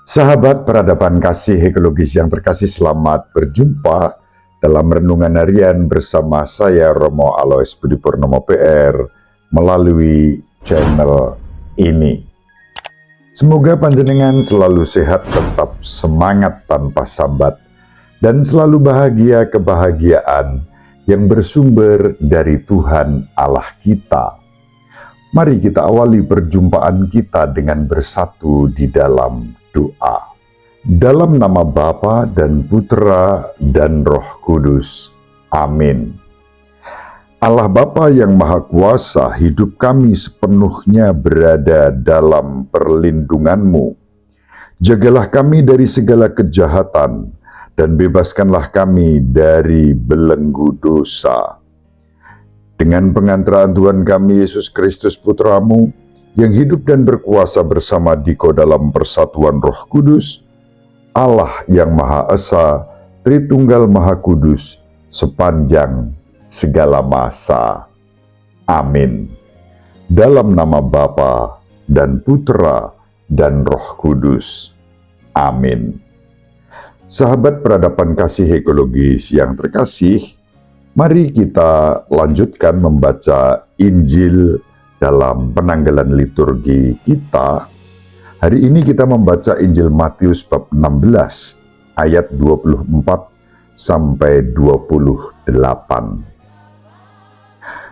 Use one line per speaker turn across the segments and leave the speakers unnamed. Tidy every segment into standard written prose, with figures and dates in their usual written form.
Sahabat peradaban kasih ekologis yang terkasih, selamat berjumpa dalam renungan harian bersama saya Romo Alois Budi Purnomo PR melalui channel ini. Semoga panjenengan selalu sehat, tetap semangat tanpa sambat, dan selalu bahagia kebahagiaan yang bersumber dari Tuhan Allah kita. Mari kita awali perjumpaan kita dengan bersatu di dalam doa. Dalam nama Bapa dan Putra dan Roh Kudus. Amin. Allah Bapa yang Maha Kuasa, hidup kami sepenuhnya berada dalam perlindungan-Mu. Jagalah kami dari segala kejahatan dan bebaskanlah kami dari belenggu dosa. Dengan pengantaraan Tuhan kami Yesus Kristus Putra-Mu, yang hidup dan berkuasa bersama Diko dalam persatuan Roh Kudus, Allah yang Maha Esa, Tritunggal Maha Kudus, sepanjang segala masa. Amin. Dalam nama Bapa dan Putra dan Roh Kudus. Amin. Sahabat peradaban kasih ekologis yang terkasih, mari kita lanjutkan membaca Injil dalam penanggalan liturgi kita. Hari ini kita membaca Injil Matius bab 16 ayat 24 sampai 28.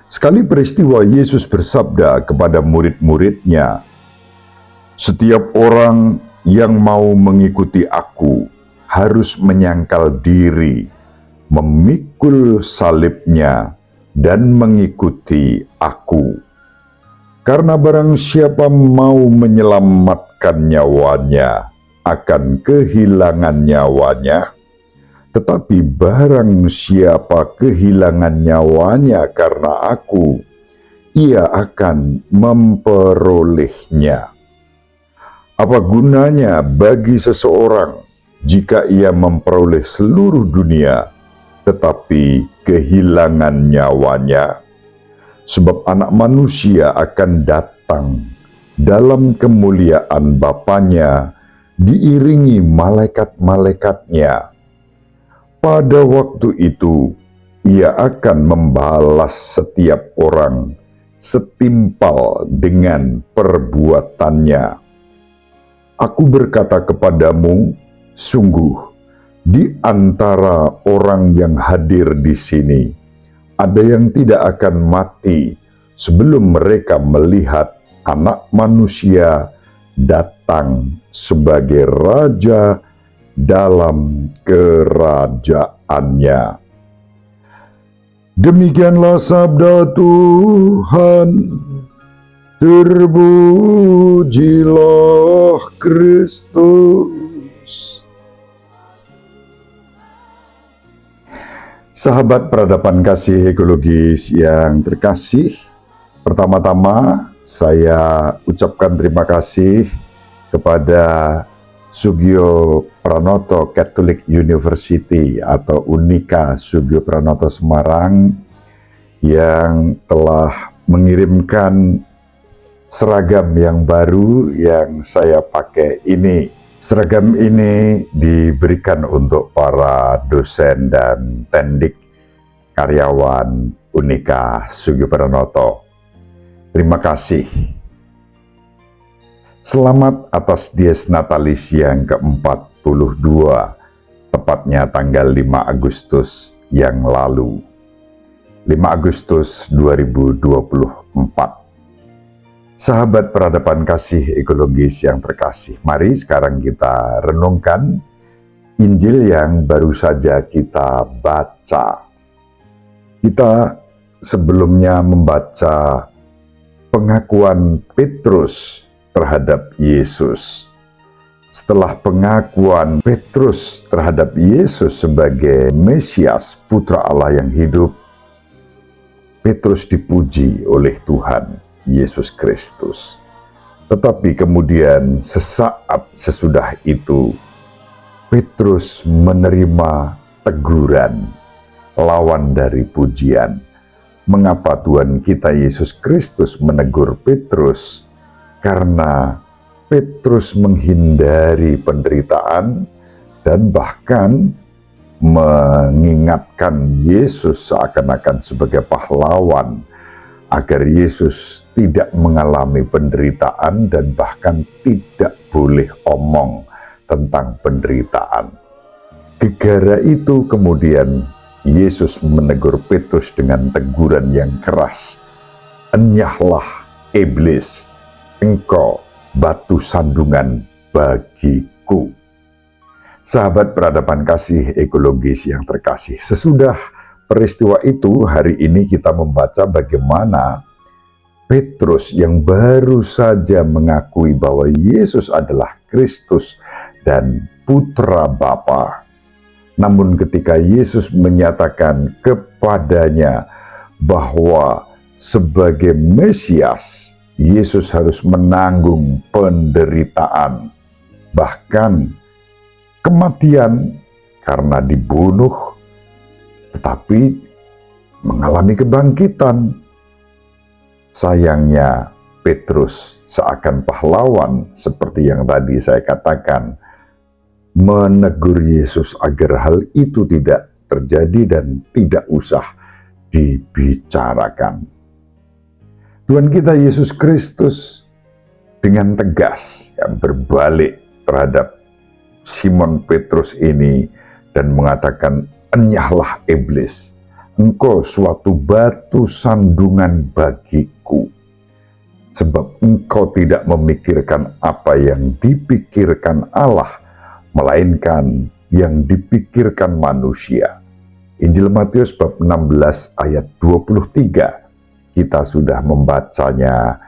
Sekali peristiwa Yesus bersabda kepada murid-muridnya, "Setiap orang yang mau mengikuti aku harus menyangkal diri, memikul salibnya, dan mengikuti aku. Karena barang siapa mau menyelamatkan nyawanya, akan kehilangan nyawanya. Tetapi barang siapa kehilangan nyawanya karena aku, ia akan memperolehnya. Apa gunanya bagi seseorang jika ia memperoleh seluruh dunia, tetapi kehilangan nyawanya? Sebab Anak Manusia akan datang dalam kemuliaan Bapanya, diiringi malaikat-malaikatnya. Pada waktu itu, ia akan membalas setiap orang setimpal dengan perbuatannya. Aku berkata kepadamu, sungguh, di antara orang yang hadir di sini, ada yang tidak akan mati sebelum mereka melihat Anak Manusia datang sebagai Raja dalam kerajaannya." Demikianlah sabda Tuhan. Terpujilah Kristus. Sahabat peradaban kasih ekologis yang terkasih, pertama-tama saya ucapkan terima kasih kepada Sugio Pranoto Catholic University atau Unika Sugio Pranoto Semarang yang telah mengirimkan seragam yang baru yang saya pakai ini. Seragam ini diberikan untuk para dosen dan tendik karyawan Unika Sugio Pranoto. Terima kasih. Selamat atas Dies Natalis yang ke-42, tepatnya tanggal 5 Agustus yang lalu. 5 Agustus 2024. Sahabat peradaban kasih ekologis yang terkasih, mari sekarang kita renungkan Injil yang baru saja kita baca. Kita sebelumnya membaca pengakuan Petrus terhadap Yesus. Setelah pengakuan Petrus terhadap Yesus sebagai Mesias, Putra Allah yang hidup, Petrus dipuji oleh Tuhan Yesus Kristus. Tetapi kemudian sesaat sesudah itu, Petrus menerima teguran, lawan dari pujian. Mengapa Tuhan kita Yesus Kristus menegur Petrus? Karena Petrus menghindari penderitaan dan bahkan mengingatkan Yesus seakan-akan sebagai pahlawan agar Yesus tidak mengalami penderitaan dan bahkan tidak boleh omong tentang penderitaan. Gara-gara itu kemudian Yesus menegur Petrus dengan teguran yang keras. "Enyahlah iblis, engkau batu sandungan bagiku." Sahabat peradaban kasih ekologis yang terkasih, sesudah peristiwa itu hari ini kita membaca bagaimana Petrus yang baru saja mengakui bahwa Yesus adalah Kristus dan Putra Bapa. Namun ketika Yesus menyatakan kepadanya bahwa sebagai Mesias, Yesus harus menanggung penderitaan, bahkan kematian karena dibunuh, tetapi mengalami kebangkitan. Sayangnya Petrus seakan pahlawan seperti yang tadi saya katakan, menegur Yesus agar hal itu tidak terjadi dan tidak usah dibicarakan. Tuhan kita Yesus Kristus dengan tegas berbalik terhadap Simon Petrus ini dan mengatakan, "Enyahlah iblis, engkau suatu batu sandungan bagiku, sebab engkau tidak memikirkan apa yang dipikirkan Allah, melainkan yang dipikirkan manusia." Injil Matius bab 16 ayat 23. Kita sudah membacanya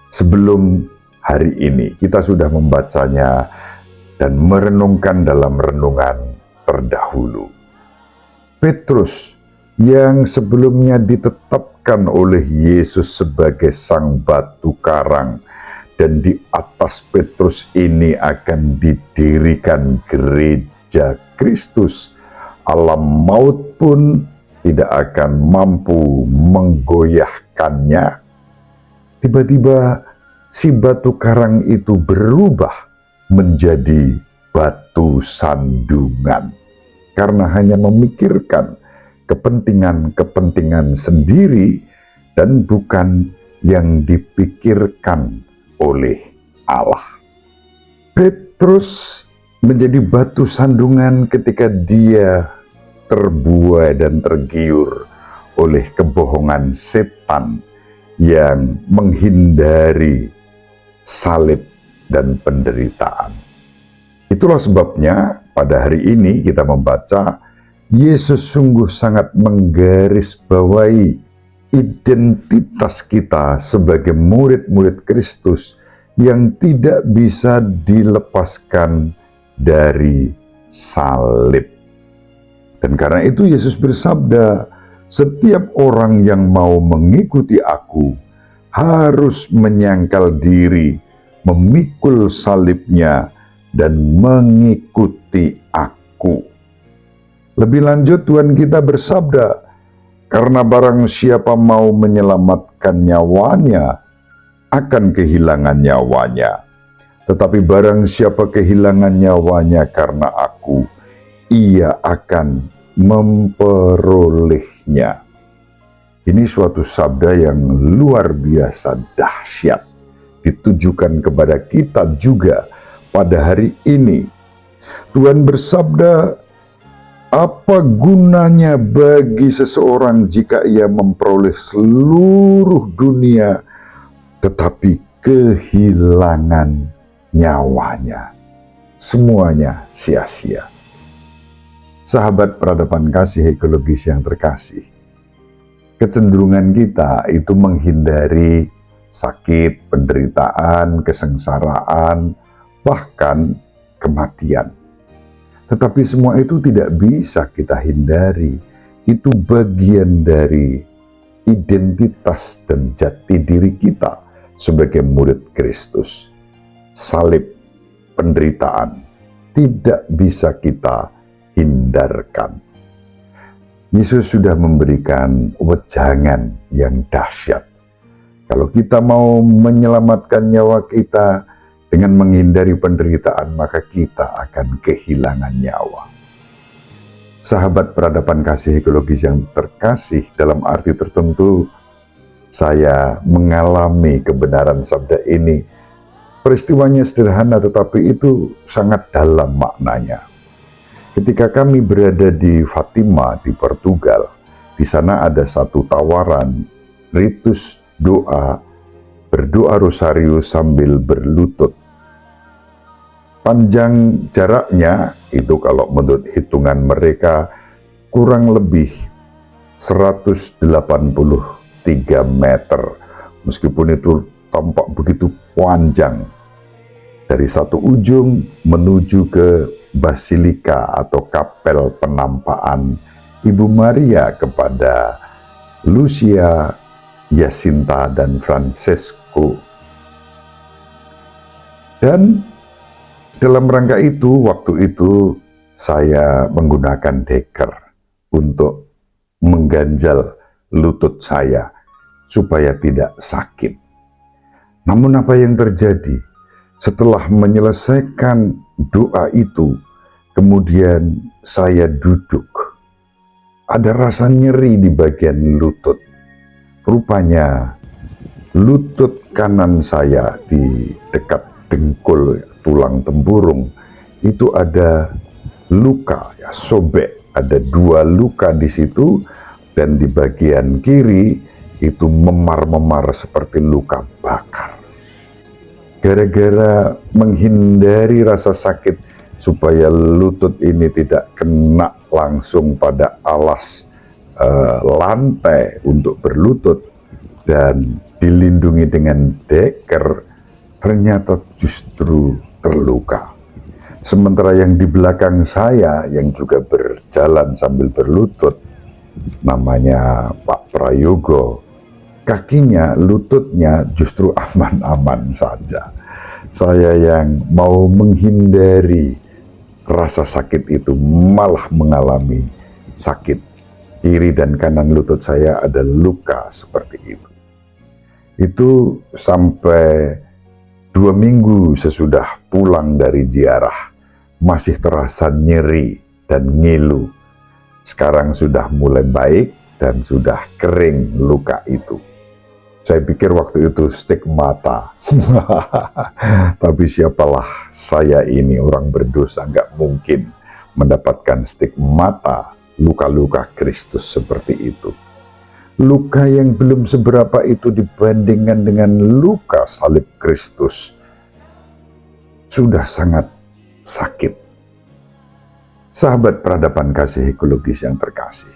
sebelum hari ini. Kita sudah membacanya dan merenungkan dalam renungan terdahulu. Petrus yang sebelumnya ditetapkan oleh Yesus sebagai sang batu karang, dan di atas Petrus ini akan didirikan gereja Kristus. Alam maut pun tidak akan mampu menggoyahkannya. Tiba-tiba si batu karang itu berubah menjadi batu sandungan karena hanya memikirkan kepentingan-kepentingan sendiri dan bukan yang dipikirkan oleh Allah. Petrus menjadi batu sandungan ketika dia terbuai dan tergiur oleh kebohongan setan yang menghindari salib dan penderitaan. Itulah sebabnya pada hari ini kita membaca Yesus sungguh sangat menggarisbawahi identitas kita sebagai murid-murid Kristus yang tidak bisa dilepaskan dari salib. Dan karena itu Yesus bersabda, "Setiap orang yang mau mengikuti aku harus menyangkal diri, memikul salibnya, dan mengikuti aku." Lebih lanjut Tuhan kita bersabda, "Karena barang siapa mau menyelamatkan nyawanya, akan kehilangan nyawanya. Tetapi barang siapa kehilangan nyawanya karena aku, ia akan memperolehnya." Ini suatu sabda yang luar biasa dahsyat, ditujukan kepada kita juga pada hari ini. Tuhan bersabda, "Apa gunanya bagi seseorang jika ia memperoleh seluruh dunia tetapi kehilangan nyawanya?" Semuanya sia-sia. Sahabat peradaban kasih ekologis yang terkasih, kecenderungan kita itu menghindari sakit, penderitaan, kesengsaraan, bahkan kematian. Tetapi semua itu tidak bisa kita hindari. Itu bagian dari identitas dan jati diri kita sebagai murid Kristus. Salib, penderitaan tidak bisa kita hindarkan. Yesus sudah memberikan wejangan yang dahsyat. Kalau kita mau menyelamatkan nyawa kita, Dengan menghindari penderitaan, maka kita akan kehilangan nyawa. Sahabat peradaban kasih ekologis yang terkasih, dalam arti tertentu, saya mengalami kebenaran sabda ini. Peristiwanya sederhana, tetapi itu sangat dalam maknanya. Ketika kami berada di Fatima, di Portugal, di sana ada satu tawaran, ritus doa, berdoa rosario sambil berlutut. Panjang jaraknya itu kalau menurut hitungan mereka kurang lebih 183 meter. Meskipun itu tampak begitu panjang. Dari satu ujung menuju ke Basilika atau kapel penampaan Ibu Maria kepada Lucia, Jacinta, dan Francesco. Dan dalam rangka itu, waktu itu saya menggunakan deker untuk mengganjal lutut saya supaya tidak sakit. Namun apa yang terjadi? Setelah menyelesaikan doa itu, kemudian saya duduk. Ada rasa nyeri di bagian lutut. Rupanya lutut kanan saya di dekat dengkul, tulang tempurung, itu ada luka, ya, sobek. Ada 2 luka di situ, dan di bagian kiri itu memar-memar seperti luka bakar. Gara-gara menghindari rasa sakit supaya lutut ini tidak kena langsung pada alas lantai untuk berlutut dan dilindungi dengan deker, ternyata justru terluka. Sementara yang di belakang saya yang juga berjalan sambil berlutut, namanya Pak Prayogo, kakinya, lututnya justru aman-aman saja. Saya yang mau menghindari rasa sakit itu malah mengalami sakit. Kiri dan kanan lutut saya ada luka seperti itu. Itu sampai 2 minggu sesudah pulang dari ziarah, masih terasa nyeri dan ngilu. Sekarang sudah mulai baik dan sudah kering luka itu. Saya pikir waktu itu stigmata. Tapi siapalah saya ini, orang berdosa, nggak mungkin mendapatkan stigmata luka-luka Kristus seperti itu. Luka yang belum seberapa itu dibandingkan dengan luka salib Kristus sudah sangat sakit. Sahabat peradaban kasih ekologis yang terkasih,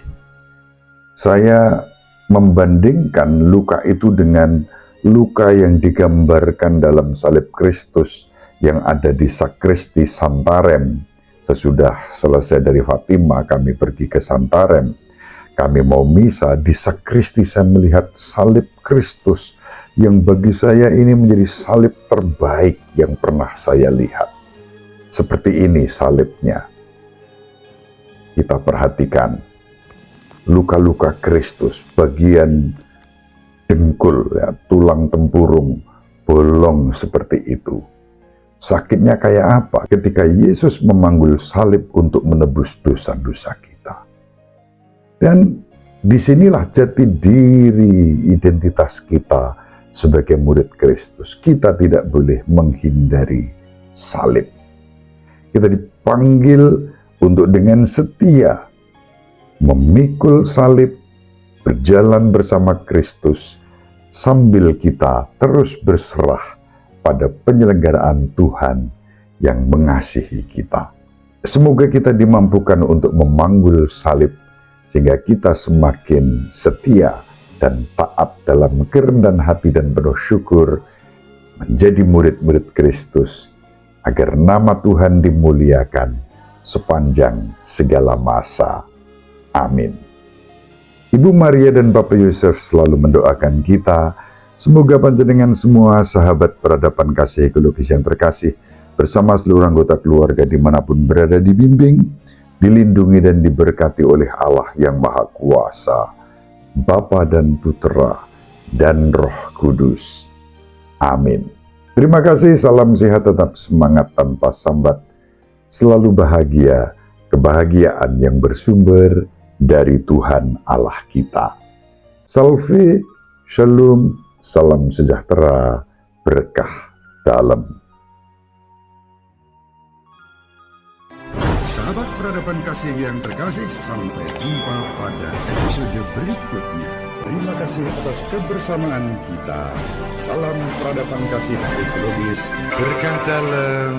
saya membandingkan luka itu dengan luka yang digambarkan dalam salib Kristus yang ada di sakristi Santarem. Sesudah selesai dari Fatima, kami pergi ke Santarem. Kami mau misa, di sakristi saya melihat salib Kristus yang bagi saya ini menjadi salib terbaik yang pernah saya lihat. Seperti ini salibnya. Kita perhatikan luka-luka Kristus, bagian dengkul, ya, tulang tempurung, bolong seperti itu. Sakitnya kayak apa? Ketika Yesus memanggul salib untuk menebus dosa-dosa kita. Dan disinilah jati diri identitas kita sebagai murid Kristus. Kita tidak boleh menghindari salib. Kita dipanggil untuk dengan setia memikul salib, berjalan bersama Kristus, sambil kita terus berserah pada penyelenggaraan Tuhan yang mengasihi kita. Semoga kita dimampukan untuk memanggul salib, sehingga kita semakin setia dan taat dalam kerendahan hati dan penuh syukur, menjadi murid-murid Kristus, agar nama Tuhan dimuliakan sepanjang segala masa. Amin. Ibu Maria dan Bapak Yusuf selalu mendoakan kita. Semoga panjenengan semua sahabat peradaban kasih ekologis yang terkasih, bersama seluruh anggota keluarga dimanapun berada, dibimbing, dilindungi dan diberkati oleh Allah yang Maha Kuasa, Bapa dan Putera dan Roh Kudus. Amin. Terima kasih, salam sehat, tetap semangat tanpa sambat. Selalu bahagia, kebahagiaan yang bersumber dari Tuhan Allah kita. Salve, shalom, salam sejahtera, berkah dalam.
Sahabat peradaban kasih yang terkasih, sampai jumpa pada episode berikutnya. Terima kasih atas kebersamaan kita. Salam peradaban kasih ekologis, berkah dalam.